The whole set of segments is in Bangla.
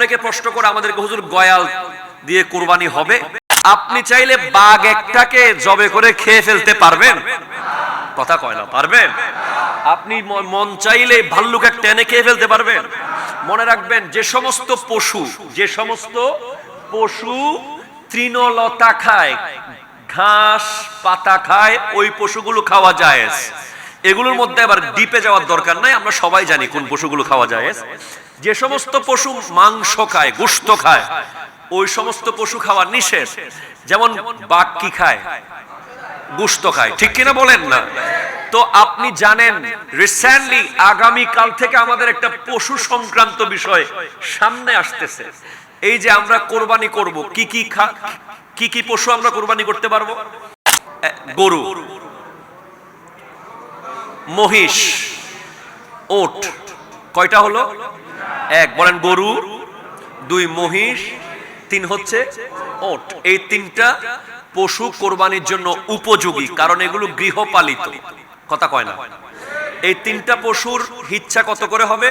অনেকে প্রশ্ন করে আমাদেরকে, হুজুর গয়াল দিয়ে কুরবানি হবে? আপনি চাইলে বাঘ একটাকে জবে করে খেয়ে ফেলতে পারবেন? কথা কয় না, পারবেন? আপনি মন চাইলে ভাল্লুক একটা এনে খেয়ে ফেলতে পারবেন? মনে রাখবেন, যে সমস্ত পশু তৃণলতা খায়, ঘাস পাতা খায়, ওই পশুগুলো খাওয়া জায়েজ। এগুলোর মধ্যে আবার ডিপে যাওয়ার দরকার নাই, আমরা সবাই জানি কোন পশুগুলো খাওয়া জায়েজ। যে সমস্ত পশু মাংস খায়, গোশত খায়, ওই সমস্ত পশু খাওয়া নিষেধ। যেমন বাঘ কি খায়? গোশত খায়, ঠিক কিনা বলেন না? তো আপনি জানেন রিসেন্টলি আগামী কাল থেকে আমাদের একটা পশু সংক্রান্ত বিষয় সামনে আসতেছে। এই যে আমরা কোরবানি করব, কি কি পশু আমরা কোরবানি করতে পারবো? গরু, মহিষ, ওট। কয়টা হলো? এক, বলেন গরু, দুই মহিষ, তিন হচ্ছে ওট। এই তিনটা পশু কোরবানির জন্য উপযোগী, কারণ এগুলো গৃহপালিত। কথা কয় না? এই তিনটা পশুর হিচ্ছা কত করে হবে?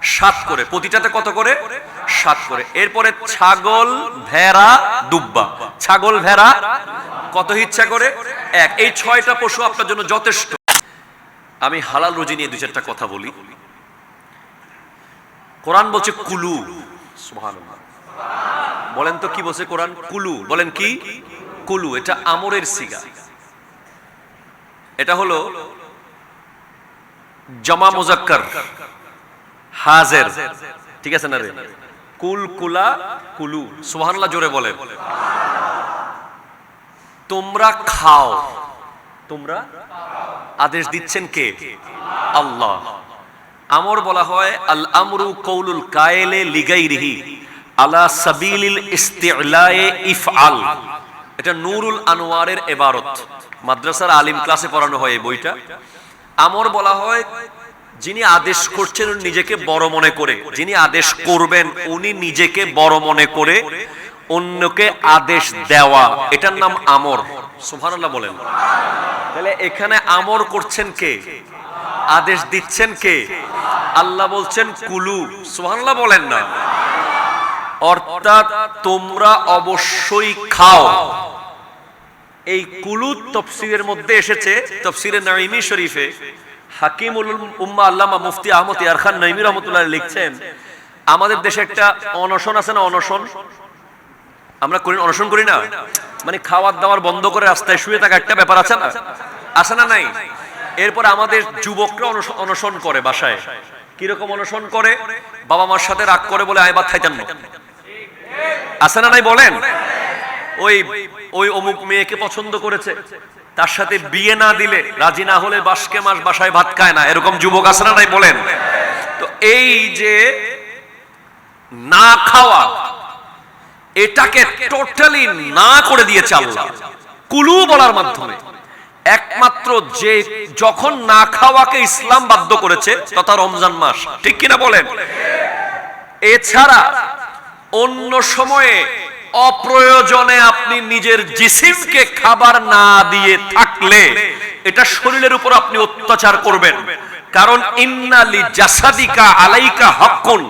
7 করে। প্রতিটাতে কত করে? 7 করে। এরপরে ছাগল, ভেড়া, দুব্বা। ছাগল, ভেড়া কত হিচ্ছা করে? 1। এই 6টা পশু আপনার জন্য যথেষ্ট। আমি হালাল রুজি নিয়ে 2-4টা কথা বলি। কোরআন বলছে কুলু। সুবহানাল্লাহ, বলেন তো কি বলছে কোরআন? কুলু। বলেন কি? কুলু। এটা আমরের সিগা, এটা হলো জামা মুজাক্কার হাজির, ঠিক আছে না রে? কুল, কুলা, কুলু। সুবহানাল্লাহ, জোরে বলেন। তোমরা খাও। তোমরা আদেশ দিচ্ছেন কে? আল্লাহ। আমর বলা হয় আল আমরু কওলুল কায়েলে লিগাইরিহি আলা সাবিলিল ইস্তিলায়ে ইফআল। এটা নূরুল আনোয়ারের ইবারত, মাদ্রাসার আলিম ক্লাসে পড়ানো হয় এই বইটা। আমর বলা হয় যিনি আদেশ করছেন নিজেকে বড় মনে করে, যিনি আদেশ করবেন উনি নিজেকে বড় মনে করে অন্যকে আদেশ দেওয়া, এটার নাম আমর। সুবহানাল্লাহ বলেন। তাহলে এখানে আমর করছেন কে? আদেশ দিচ্ছেন কে? আল্লাহ বলছেন কুলু। সুবহানাল্লাহ বলেন না? অর্থাৎ তোমরা অবশ্যই খাও। এই কুলু তাফসীরের মধ্যে এসেছে, তাফসীরে নাঈমি শরীফে হাকিমুল উম্মাহ আল্লামা মুফতি আহমদ ইয়ার খান নাঈমি রাহমাতুল্লাহ লিখছেন, আমাদের দেশে একটা অনশন আছে না? অনশন আমরা করি, অনশন করি না? মানে খাওয়ার দাওয়ার বন্ধ করে রাস্তায় শুয়ে থাকা একটা ব্যাপার আছে না? আছে না নাই? এরপর আমাদের যুবকরা অনশন করে বাসায়। কিরকম অনশন করে? বাবা মার সাথে রাগ করে বলে আয় ভাত খাইতাম না। আছে না নাই বলেন? ওই অমুক মেয়েকে পছন্দ করেছে, তার সাথে বিয়ে না দিলে, রাজি না হলে বাসকে মাস বাসায় ভাত খায় না, এরকম যুবক আছে না নাই বলেন? তো এই যে না খাওয়া, এটাকে টোটালি না করে দিয়েছে আল্লাহ কুলু বলার মাধ্যমে। একমাত্র যে যখন না খাওয়াকে ইসলাম বাধ্য করেছে তথা রমজান মাস, ঠিক কিনা বলেন? এছাড়া অন্য সময়ে অপ্রয়োজনে আপনি নিজের জিসিমকে খাবার না দিয়ে থাকলে এটা শরীরের উপর আপনি অত্যাচার করবেন। কারণ ইন্না লি জাসাদিকা আলাইকা হাক্কুন,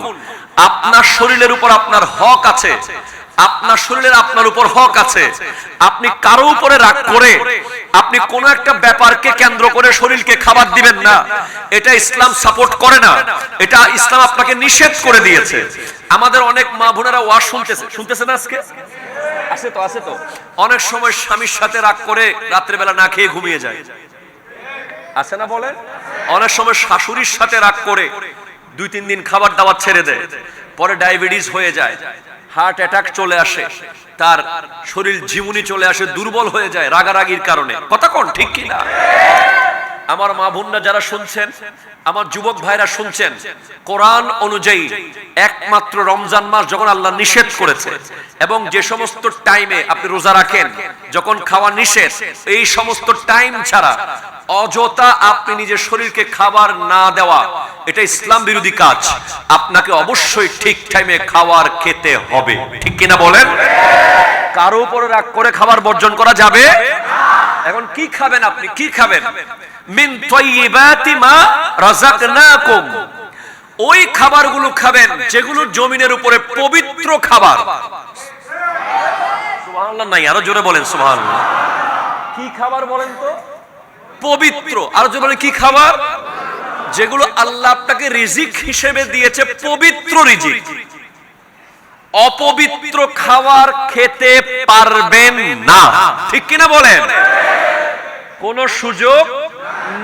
আপনার শরীরের উপর আপনার হক আছে, আপনার শরীরের আপনার উপর হক আছে। আপনি কারো উপরে রাগ করে আপনি কোন একটা ব্যাপারকে কেন্দ্র করে শরীরকে খাবার দিবেন না, এটা ইসলাম সাপোর্ট করে না, এটা ইসলাম আপনাকে নিষেধ করে দিয়েছে। আমাদের অনেক মা বোনেরা ওয়াজ শুনতেছে না আজকে? আছে তো অনেক সময় স্বামীর সাথে রাগ করে রাত্রেবেলা না খেয়ে ঘুমিয়ে যায়, আছে না বলেন? অনেক সময় শাশুড়ির সাথে রাগ করে 2-3 দিন খাবার দাবার ছেড়ে দেয়, পরে ডায়াবেটিস হয়ে যায়, হার্ট অ্যাটাক চলে আসে, তার শরীর ঝিমুনি চলে আসে, দুর্বল হয়ে যায় রাগারাগির কারণে। কথা কোন ঠিক কিনা? আমার মা বোনরা যারা শুনছেন, আমার যুবক ভাইরা শুনছেন, কোরআন অনুযায়ী একমাত্র রমজান মাস যখন আল্লাহ নিষেধ করেছে এবং যে সমস্ত টাইমে আপনি রোজা রাখেন যখন খাওয়া নিষেধ, এই সমস্ত টাইম ছাড়া অযথা আপনি নিজের শরীরকে খাবার না দেওয়া, এটা ইসলাম বিরোধী কাজ। আপনাকে অবশ্যই ঠিক টাইমে খাবার খেতে হবে, ঠিক কিনা বলেন? কারো উপরে রাগ করে খাবার বর্জন করা যাবে না। এখন কি খাবেন আপনি? কি খাবেন? মিন তাইয়্যিবাতি মা রাযাকনাকুম, ওই খাবারগুলো খাবেন যেগুলো জমিনের উপরে পবিত্র খাবার। সুবহানাল্লাহ নাই, আরো জোরে বলেন সুবহানাল্লাহ। কি খাবার বলেন তো? পবিত্র। আরো জোরে বলেন কি খাবার? যেগুলো আল্লাহ আপনাকে রিজিক হিসেবে দিয়েছে, পবিত্র রিজিক। অপবিত্র খাবার খেতে পারবেন না, ঠিক কিনা বলেন? কোন সুযোগ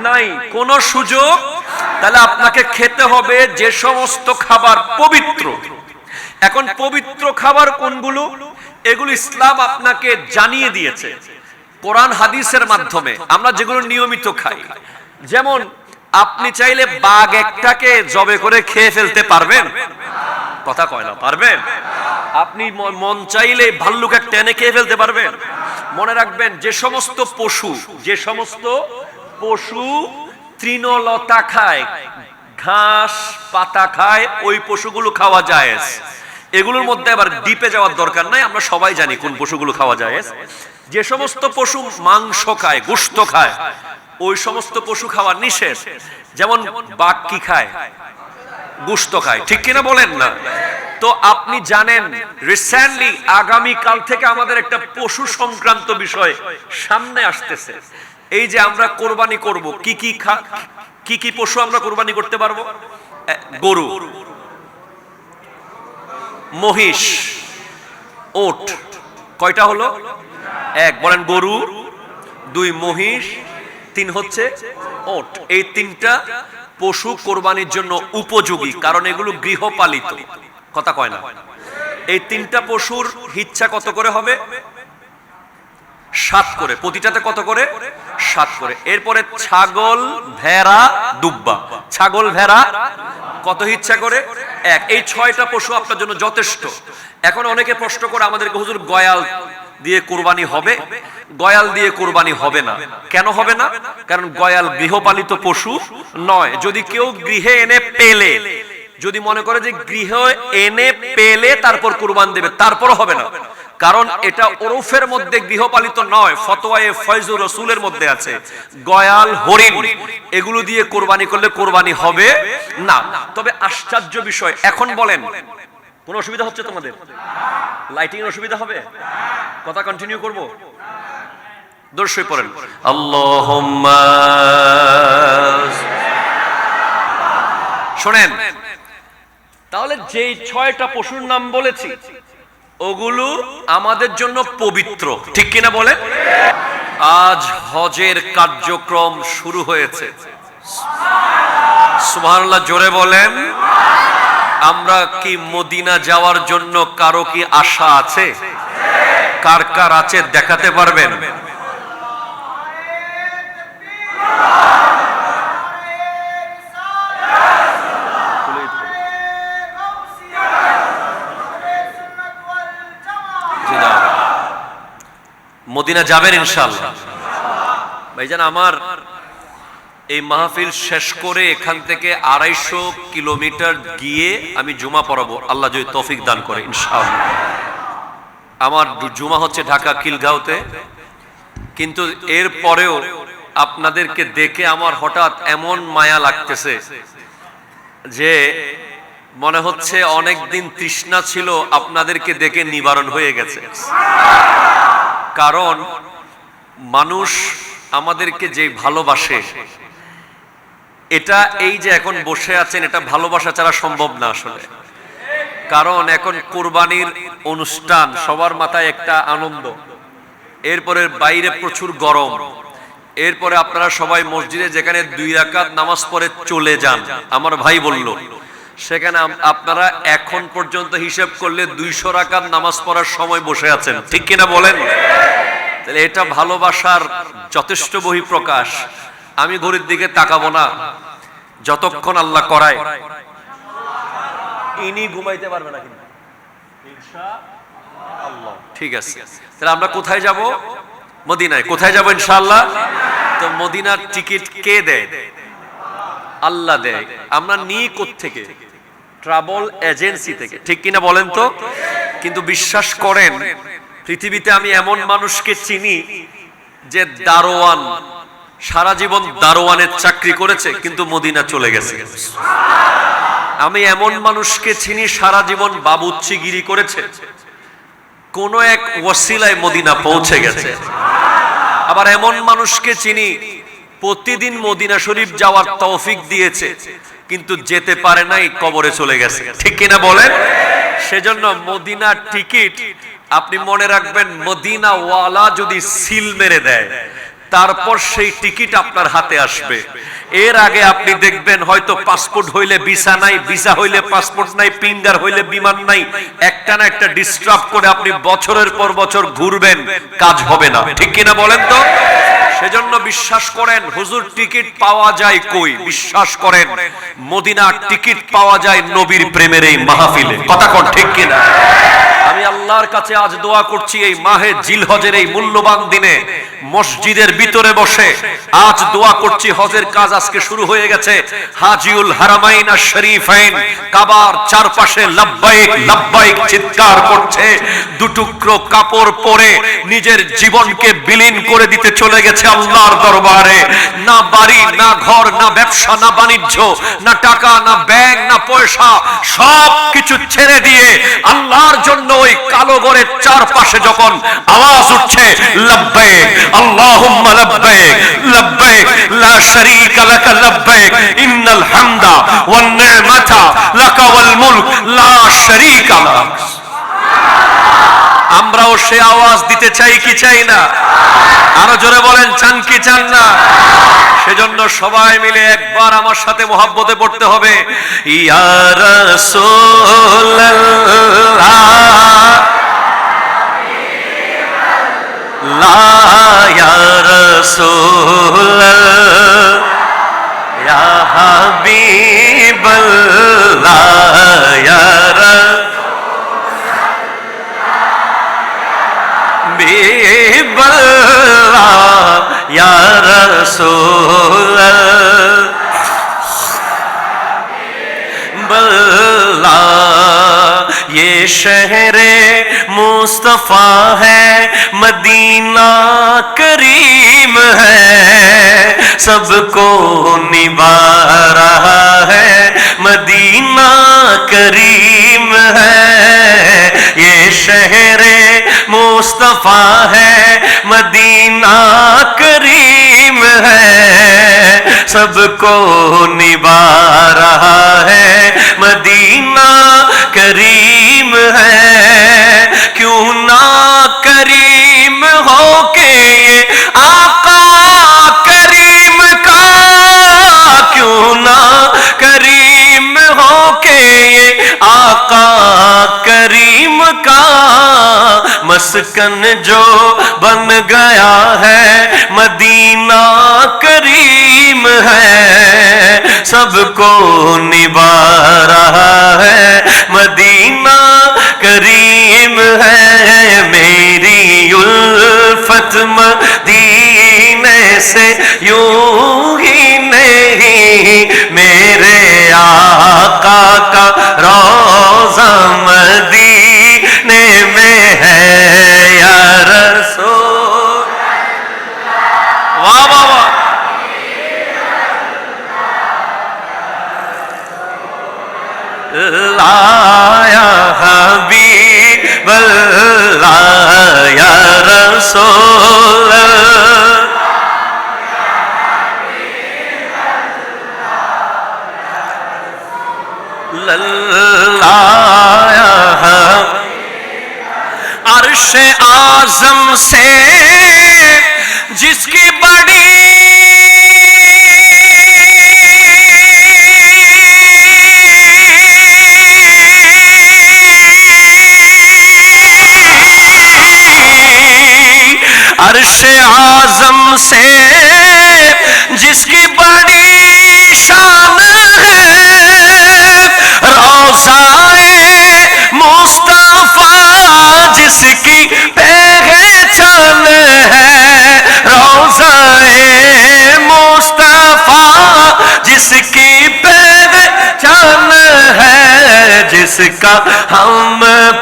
নাই, কোন সুযোগ। তাহলে আপনাকে খেতে হবে যে সমস্ত খাবার পবিত্র। এখন পবিত্র খাবার কোনগুলো? এগুলো ইসলাম আপনাকে জানিয়ে দিয়েছে কোরআন হাদিসের মাধ্যমে। আমরা যেগুলো নিয়মিত খাই, যেমন আপনি চাইলে বাঘ একটাকে জবে করে খেয়ে ফেলতে পারবেন? কথা কয় না, পারবেন? আপনি মন চাইলে ভাল্লুক একটা টেনে খেয়ে ফেলতে পারবেন? মনে রাখবেন, যে সমস্ত পশু তৃণলতা খায়, ঘাস পাতা খায়, ওই পশুগুলো খাওয়া যায়। এগুলোর মধ্যে আবার ডিপে যাওয়ার দরকার নাই, আমরা সবাই জানি কোন পশুগুলো খাওয়া যায়। যে সমস্ত পশু মাংস খায়, গোশত খায়, ওই সমস্ত পশু খাওয়া নিষেধ। যেমন বাঘ কি খায়? গোশত খায়, ঠিক কিনা বলেন না? তো আপনি জানেন রিসেন্টলি আগামী কাল থেকে আমাদের একটা পশু সংক্রান্ত বিষয় সামনে আসতেছে। এই যে আমরা কোরবানি করব, কি কি পশু আমরা কোরবানি করতে পারবো? গরু, মহিষ, ওট। কয়টা হলো? এক, বলেন গরু, দুই মহিষ, তিন হচ্ছে ওট। এই তিনটা পশু কোরবানির জন্য উপযোগী, কারণ এগুলো গৃহপালিত। কথা কয় না? এই তিনটা পশুর হিচ্ছা কত করে হবে? 7 করে। প্রতিটাতে কত করে? 7 করে। এরপরে ছাগল, ভেড়া, দুব্বা। ছাগল, ভেড়া কত হিচ্ছা করে? 1। এই 6টা পশু আপনার জন্য যথেষ্ট। এখন অনেকে প্রশ্ন করে আমাদেরকে, হুজুর গয়াল দিয়ে কোরবানি হবে? গয়াল দিয়ে কোরবানি হবে না। কেন হবে না? কারণ গয়াল গৃহপালিত পশু নয়। যদি কেউ গৃহে এনে পেলে, যদি মনে করে যে গৃহে এনে পেলে তারপর কুরবান দেবে, তারপর হবে না। কারণ এটা ওরফের মধ্যে গৃহপালিত নয়। ফতোয়ায়ে ফয়জুর রাসূলের মধ্যে আছে গয়াল, হরিণ, এগুলো দিয়ে কোরবানি করলে কোরবানি হবে না। তবে আশ্চর্য বিষয়, এখন বলেন কোন অসুবিধা হচ্ছে তোমাদের? লাইটিং এর অসুবিধা হবে? কথা কন্টিনিউ করব? দর্শক পড়েন আল্লাহুম্মা। শুনেন, তাহলে যেই 6টা পশুর নাম বলেছি ওগুলো আমাদের জন্য পবিত্র, ঠিক কিনা বলেন? আজ হজের কার্যক্রম শুরু হয়েছে। সুবহানাল্লাহ, জোরে বলেন। আমরা কি মদিনা যাওয়ার জন্য কারো কি আশা আছে? কার কার আছে দেখাতে পারবেন? মদিনা যাবেন ইনশাআল্লাহ? ভাইজান আমার, এই মাহফিল শেষ করে এখান থেকে 250 কিলোমিটার গিয়ে আমি জুমা পড়াবো, আল্লাহ যদি তৌফিক দান করে ইনশাআল্লাহ। আমার জুমা হচ্ছে ঢাকা খিলগাঁওতে। কিন্তু এর পরেও আপনাদেরকে দেখে আমার হঠাৎ এমন মায়া লাগতেছে যে মনে হচ্ছে অনেক দিন তৃষ্ণা ছিল আপনাদেরকে দেখে নিবারণ হয়ে গেছে। কারণ মানুষ আমাদেরকে যে ভালোবাসে, এটা এই যে এখন বসে আছেন, এটা ভালোবাসা ছাড়া সম্ভব না আসলে। কারণ এখন কুরবানির অনুষ্ঠান, সবার মাথায় একটা আনন্দ, এরপরে বাইরে প্রচুর গরম, এরপরে আপনারা সবাই মসজিদে যেখানে 2 রাকাত নামাজ পড়ে চলে যান, আমার ভাই বলল, সেখানে আপনারা এখন পর্যন্ত হিসাব করলে 200 রাকাত নামাজ পড়ার সময় বসে আছেন, ঠিক কিনা বলেন? তাহলে এটা ভালোবাসার যথেষ্ট বহিঃপ্রকাশ। আমি ঘড়ির দিকে তাকাবো না যতক্ষণ আল্লাহ করায়। ইনি ঘুমাইতে পারবে না কিন্তু ইনশাআল্লাহ। ঠিক আছে, তাহলে আমরা কোথায় যাব? মদিনায়। কোথায় যাব ইনশাআল্লাহ? তো মদিনার টিকিট কে দেয়? আল্লাহ দেয়। আমরা নিই কোত্থেকে? ট্রাভেল এজেন্সি থেকে, ঠিক কিনা বলেন তো? কিন্তু বিশ্বাস করেন, পৃথিবীতে আমি এমন মানুষকে চিনি যে দারোয়ান, সারা জীবন দারোয়ানের চাকরি করেছে কিন্তু মদিনা চলে গেছে। আমি এমন মানুষকে চিনি সারা জীবন বাবুচ্চিগিরি করেছে, কোন এক ওয়াসিলায় মদিনা পৌঁছে গেছে। আবার এমন মানুষকে চিনি প্রতিদিন মদিনা শরীফ যাওয়ার তৌফিক দিয়েছে, কিন্তু যেতে পারে নাই, কবরে চলে গেছে। ঠিক কিনা বলেন? সেজন্য মদিনার টিকিট আপনি মনে রাখবেন, মদিনা ওয়ালা যদি সিল মেরে দেয় তারপর সেই টিকিট আপনার হাতে আসবে। এর আগে আপনি দেখবেন হয়তো পাসপোর্ট হইলে ভিসা নাই, ভিসা হইলে পাসপোর্ট নাই, ফিঙ্গার হইলে বিমান নাই, একটা না একটা ডিস্টার্ব করে আপনি বছরের পর বছর ঘুরবেন, কাজ হবে না। ঠিক কিনা বলেন তো? সেজন্য বিশ্বাস করেন হুজুর টিকিট পাওয়া যায় কই? বিশ্বাস করেন মদিনার টিকিট পাওয়া যায় নবীর প্রেমের এই মাহফিলে। কথা কোন ঠিক কিনা? আমি আল্লাহর কাছে আজ দোয়া করছি এই মাহে জিলহজের এই মূল্যবান দিনে মসজিদের ভিতরে বসে আজ দোয়া করছি, হজের কাজ আজকে শুরু হয়ে গেছে। হাজিউল হারামাইন আশ শরীফাইন কাবার চারপাশে লাব্বাইক লাব্বাইক চিৎকার করছে। দুটুকরো কাপড় পরে নিজের জীবনকে বিলীন করে দিতে চলে গেছে আল্লাহর দরবারে। না বাড়ি, না ঘর, না ব্যবসা, না বাণিজ্য, না টাকা, না ব্যাংক, না পয়সা, সব কিছু ছেড়ে দিয়ে আল্লাহর জন্য ওই কালো ঘরের চারপাশে যখন আওয়াজ উঠছে লাব্বাইক আল্লাহুম্মা লাব্বাইক লাব্বাইক লা শারীকা লাক লাব্বাইক ইন্নাল হামদা ওয়ান নি'মাতা লাকা ওয়াল মুলক লা শারীকা লাক। আমরাও সে আওয়াজ দিতে চাই কি চাই না? আরো জোরে বলেন, চান কি চান না? সেজন্য সবাই মিলে একবার আমার সাথে মুহাব্বতে পড়তে হবে, ইয়া রাসূলুল্লাহ লা ইয়া রাসূলুল্লাহ ইয়া হাবিবাল্লাহ ইয়া হাবিবাল্লাহ ইয়া রাসূলুল্লাহ। ये शहरे मुस्तफा है, मदीना करीम है, सबको निभा रहा है, मदीना करीम है। ये शहरे मुस्तफा है, मदीना करीम है, सबको निभा रहा है, मदीना करीम है। क्यों ना करीम हो के ये आका करीम का, क्यों ना करीम हो के ये आका करीम का, मस्कन जो बन गया है, मदीना करीम है, सबको निभा रहा है, मदीना करीम है। मेरी उल्फत मदीने से यूं ही नहीं, मेरे आका का रोज़ा मदीने में है, या रसूल। वाह वाह वाह। लाया हबीबल्लाह या रसूल, लाया अर्शे आज़म से जिसकी बड़ी अर्शे आज़म से जिसकी बड़ी शान है, रोज़ाए मुस्तफ़ा जिसकी पहचान है, रोज़ाए मुस्तफ़ा जिसकी पहचान है, जिसका हम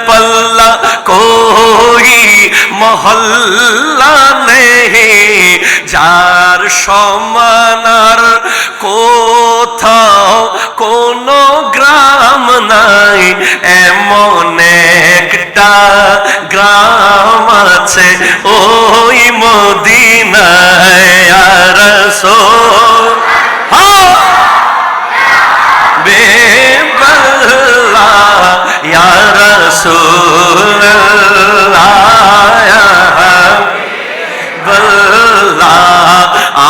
पल्ला कोई মহল্লা নেই, যার সমানার কোথাও কোনো গ্রাম নাই, এমন একটা গ্রাম আছে ওই মদিনায়। ইয়া রাসূল বেবাল্লাহ, ইয়া রাসূলুল্লাহ, ইয়া হাবিবাল্লাহ।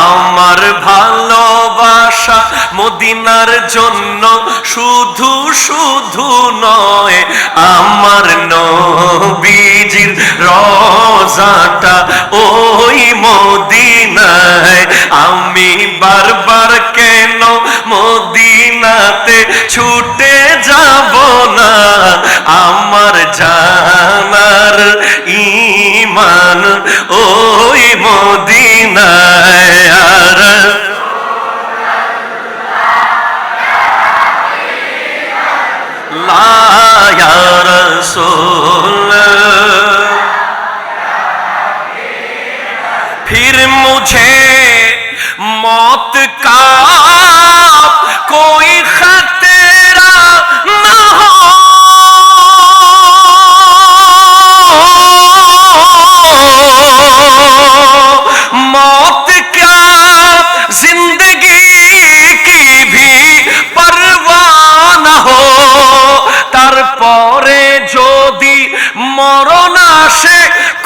আমার ভালোবাসা মদিনার জন্য শুধু শুধু নয়, আমার নবীজির রওজাটা ওই মদিনায়। আমি বারবার কেন মদিনাতে ছুটে যাব না, আমার জানার ঈমান ওই মদিনায়। আর লা ইয়া রাসূল, फिर मुझे मौत का कोई खतरा न हो, मौत क्या जिंदगी की भी परवाह न हो, তারপরে যদি মরণ আসে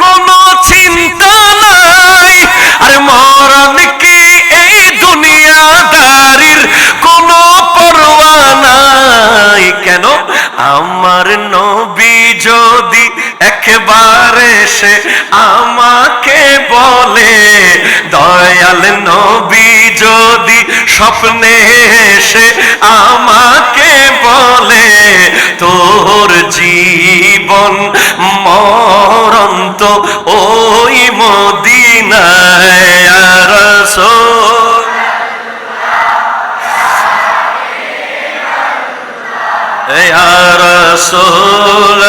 কোনো চিন্তা নাই। আর মরণ কি এই দুনিয়াদারির কোনো পরোয়া নাই। কেন? আমার নবী যদি একবার এসে আমাকে বলে, দয়াল নবী যদি স্বপ্নে এসে আমাকে বলে, তোর জীবন মরণ তো ওই মদিনায়। ইয়া রাসূল, ইয়া রাসূল,